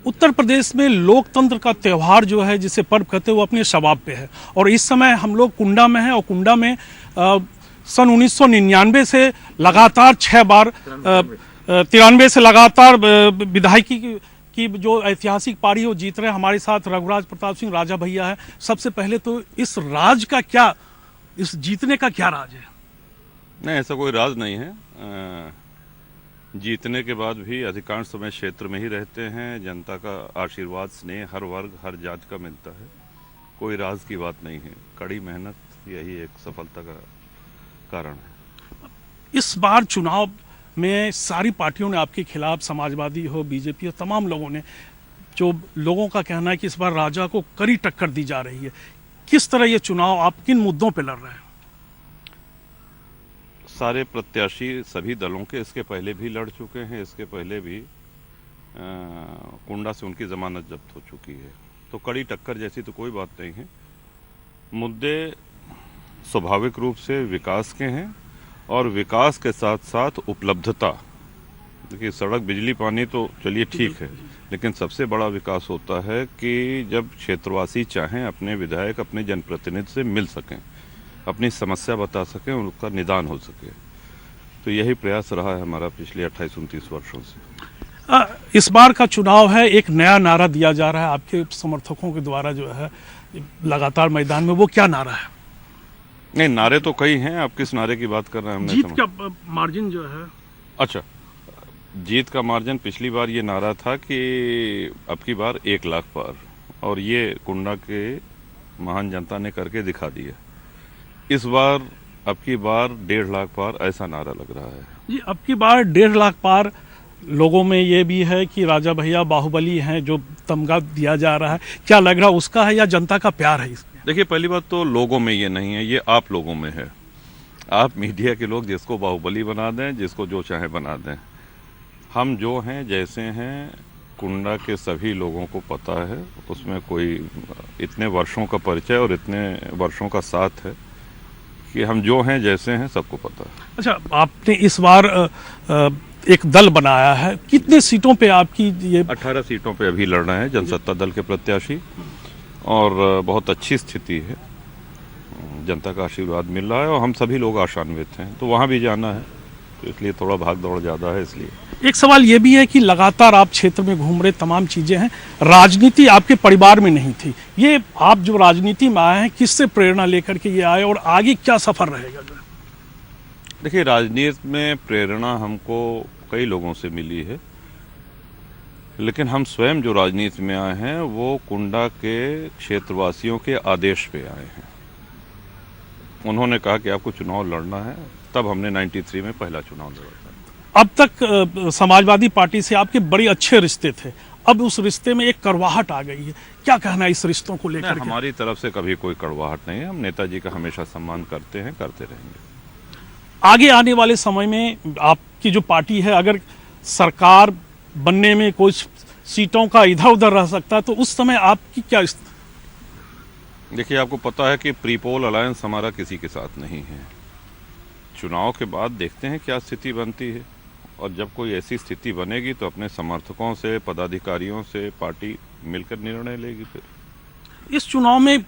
उत्तर प्रदेश में लोकतंत्र का त्यौहार जो है, जिसे पर्व कहते हैं, वो अपने शबाब पे है। और इस समय हम लोग कुंडा में हैं और कुंडा में सन 1999 से लगातार 6 बार 93 से लगातार विधायकी की जो ऐतिहासिक पारी वो जीत रहे हैं। हमारे साथ रघुराज प्रताप सिंह राजा भैया है। सबसे पहले तो इस राज का क्या, इस जीतने का क्या राज है? नहीं, ऐसा कोई राज नहीं है। जीतने के बाद भी अधिकांश समय क्षेत्र में ही रहते हैं। जनता का आशीर्वाद स्नेह हर वर्ग हर जाति का मिलता है। कोई राज की बात नहीं है। कड़ी मेहनत यही एक सफलता का कारण है। इस बार चुनाव में सारी पार्टियों ने आपके खिलाफ, समाजवादी हो, बीजेपी हो, तमाम लोगों ने, जो लोगों का कहना है कि इस बार राजा को कड़ी टक्कर दी जा रही है। किस तरह ये चुनाव, आप किन मुद्दों पे लड़ रहे हैं? सारे प्रत्याशी सभी दलों के इसके पहले भी लड़ चुके हैं। इसके पहले भी कुंडा से उनकी जमानत जब्त हो चुकी है। तो कड़ी टक्कर जैसी तो कोई बात नहीं है। मुद्दे स्वाभाविक रूप से विकास के हैं और विकास के साथ साथ उपलब्धता। देखिए, सड़क बिजली पानी तो चलिए ठीक है, लेकिन सबसे बड़ा विकास होता है कि जब क्षेत्रवासी चाहें अपने विधायक अपने जनप्रतिनिधि से मिल सकें, अपनी समस्या बता सकें, उनका निदान हो सके। तो यही प्रयास रहा है हमारा पिछले 28-29 वर्षों से। इस बार का चुनाव है, एक नया नारा दिया जा रहा है आपके समर्थकों के द्वारा जो है लगातार मैदान में। वो क्या नारा है? नहीं, नारे तो कई हैं। आप किस नारे की बात कर रहे हैं? जीत का मार्जिन जो है। अच्छा, जीत का मार्जिन पिछली बार ये नारा था कि अब की बार 1 लाख पार, और ये कुंडा के महान जनता ने करके दिखा दिया। इस बार अब की बार 1.5 लाख पार, ऐसा नारा लग रहा है जी। अब की बार 1.5 लाख पार। लोगों में ये भी है कि राजा भैया बाहुबली हैं, जो तमगा दिया जा रहा है। क्या लग रहा, उसका है या जनता का प्यार है इसमें? देखिए, पहली बात तो लोगों में ये नहीं है, ये आप लोगों में है। आप मीडिया के लोग जिसको बाहुबली बना दें, जिसको जो चाहे बना दें। हम जो हैं, जैसे हैं, कुंडा के सभी लोगों को पता है। उसमें कोई इतने वर्षों का परिचय और इतने वर्षों का साथ है कि हम जो हैं जैसे हैं सबको पता है। अच्छा, आपने इस बार एक दल बनाया है। कितने सीटों पे आपकी ये? 18 सीटों पे अभी लड़ रहे हैं जनसत्ता दल के प्रत्याशी, और बहुत अच्छी स्थिति है। जनता का आशीर्वाद मिल रहा है और हम सभी लोग आशान्वित हैं। तो वहाँ भी जाना है, तो इसलिए थोड़ा भाग दौड़ ज़्यादा है। इसलिए एक सवाल ये भी है कि लगातार आप क्षेत्र में घूम रहे, तमाम चीज़ें हैं। राजनीति आपके परिवार में नहीं थी। ये आप जो राजनीति में आए हैं, किससे प्रेरणा लेकर के ये आए और आगे क्या सफ़र रहेगा? देखिए, राजनीति में प्रेरणा हमको कई लोगों से मिली है, लेकिन हम स्वयं जो राजनीति में आए हैं वो कुंडा के क्षेत्रवासियों के आदेश पे आए हैं। उन्होंने कहा कि आपको चुनाव लड़ना है, तब हमने 93 में पहला चुनाव लड़ा था। अब तक समाजवादी पार्टी से आपके बड़े अच्छे रिश्ते थे, अब उस रिश्ते में एक कड़वाहट आ गई है। क्या कहना है इस रिश्तों को लेकर? हमारी तरफ से कभी कोई कड़वाहट नहीं है। हम नेताजी का हमेशा सम्मान करते हैं, करते रहेंगे। आगे आने वाले समय में आपकी जो पार्टी है, अगर सरकार बनने में कुछ सीटों का इधर उधर रह सकता है, तो उस समय आपकी क्या? देखिए, आपको पता है कि प्रीपोल अलायंस हमारा किसी के साथ नहीं है। चुनाव के बाद देखते हैं क्या स्थिति बनती है, और जब कोई ऐसी स्थिति बनेगी तो अपने समर्थकों से, पदाधिकारियों से पार्टी मिलकर निर्णय लेगी। फिर इस चुनाव में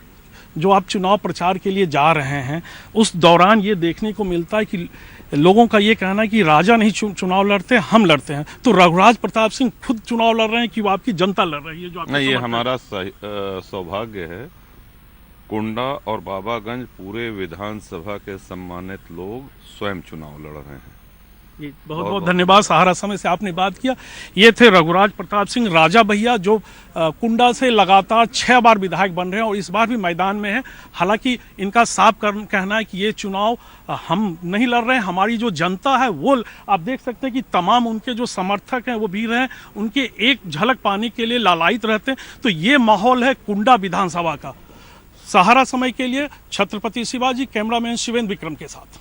जो आप चुनाव प्रचार के लिए जा रहे हैं, उस दौरान ये देखने को मिलता है कि लोगों का ये कहना है कि राजा नहीं चुनाव लड़ते, हम लड़ते हैं। तो रघुराज प्रताप सिंह खुद चुनाव लड़ रहे हैं कि वो आपकी जनता लड़ रही है? जो नहीं, ये हमारा सौभाग्य है। कुंडा और बाबागंज पूरे विधानसभा के सम्मानित लोग स्वयं चुनाव लड़ रहे हैं। बहुत बहुत धन्यवाद। सहारा समय से आपने बात किया। ये थे रघुराज प्रताप सिंह राजा भैया, जो कुंडा से लगातार 6 बार विधायक बन रहे हैं और इस बार भी मैदान में है। हालांकि इनका साफ कहना है कि ये चुनाव हम नहीं लड़ रहे हैं, हमारी जो जनता है वो। आप देख सकते हैं कि तमाम उनके जो समर्थक हैं वो भी रहे, उनके एक झलक पाने के लिए लालायित रहते हैं। तो ये माहौल है कुंडा विधानसभा का। सहारा समय के लिए छत्रपति शिवाजी, कैमरामैन शिवेंद्र विक्रम के साथ।